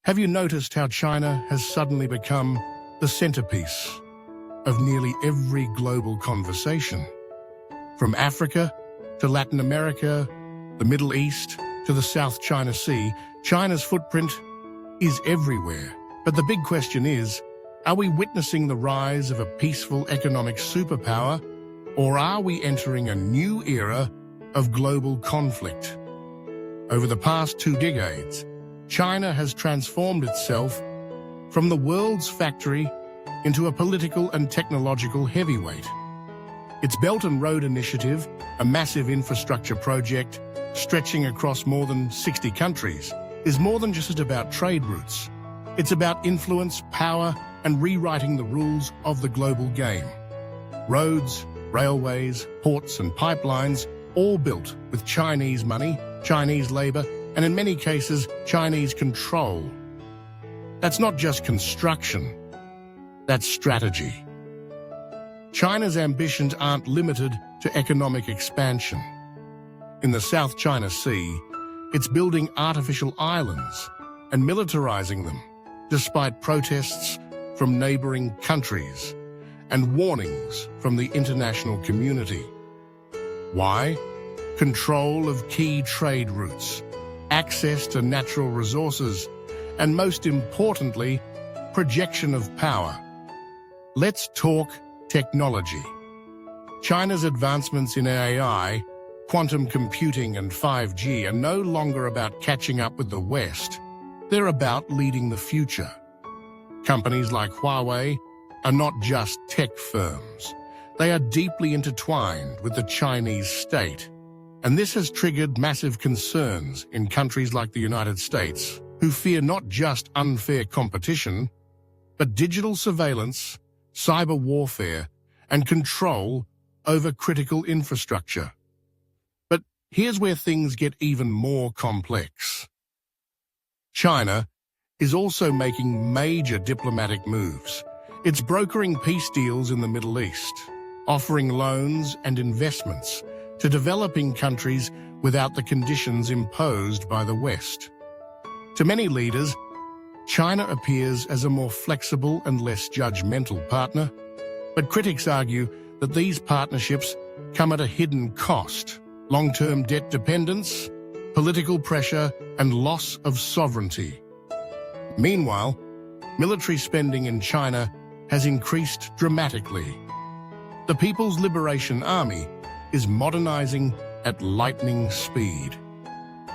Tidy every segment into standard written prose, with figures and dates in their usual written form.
Have you noticed how China has suddenly become the centerpiece of nearly every global conversation? From Africa to Latin America, the Middle East to the South China Sea, China's footprint is everywhere. But the big question is, are we witnessing the rise of a peaceful economic superpower, or are we entering a new era of global conflict? Over the past 2 decades, China has transformed itself from the world's factory into a political and technological heavyweight. Its Belt and Road Initiative, a massive infrastructure project stretching across more than 60 countries, is more than just about trade routes. It's about influence, power, and rewriting the rules of the global game. Roads, railways, ports, and pipelines, all built with Chinese money, Chinese labor, and in many cases, Chinese control. That's not just construction, that's strategy. China's ambitions aren't limited to economic expansion. In the South China Sea, it's building artificial islands and militarizing them, despite protests from neighboring countries and warnings from the international community. Why? Control of key trade routes, access to natural resources, and most importantly, projection of power. Let's talk technology. China's advancements in AI, quantum computing, and 5G are no longer about catching up with the West. They're about leading the future. Companies like Huawei are not just tech firms. They are deeply intertwined with the Chinese state. And this has triggered massive concerns in countries like the United States, who fear not just unfair competition, but digital surveillance, cyber warfare, and control over critical infrastructure. But here's where things get even more complex. China is also making major diplomatic moves. It's brokering peace deals in the Middle East, offering loans and investments to developing countries without the conditions imposed by the West. To many leaders, China appears as a more flexible and less judgmental partner, but critics argue that these partnerships come at a hidden cost: long-term debt dependence, political pressure, and loss of sovereignty. Meanwhile, military spending in China has increased dramatically. The People's Liberation Army is modernizing at lightning speed.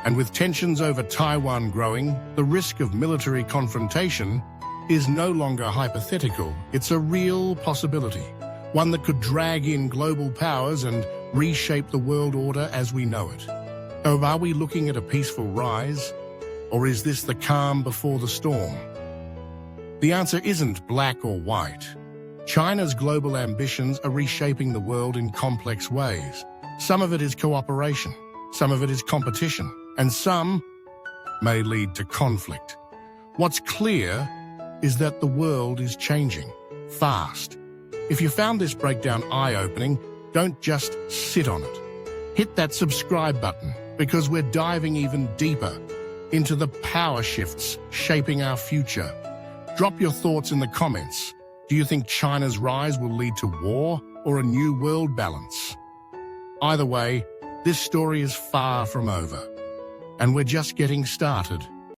And with tensions over Taiwan growing, the risk of military confrontation is no longer hypothetical. It's a real possibility, one that could drag in global powers and reshape the world order as we know it. So are we looking at a peaceful rise, or is this the calm before the storm? The answer isn't black or white. China's global ambitions are reshaping the world in complex ways. Some of it is cooperation, some of it is competition, and some may lead to conflict. What's clear is that the world is changing fast. If you found this breakdown eye-opening, don't just sit on it. Hit that subscribe button, because we're diving even deeper into the power shifts shaping our future. Drop your thoughts in the comments. Do you think China's rise will lead to war or a new world balance? Either way, this story is far from over, and we're just getting started.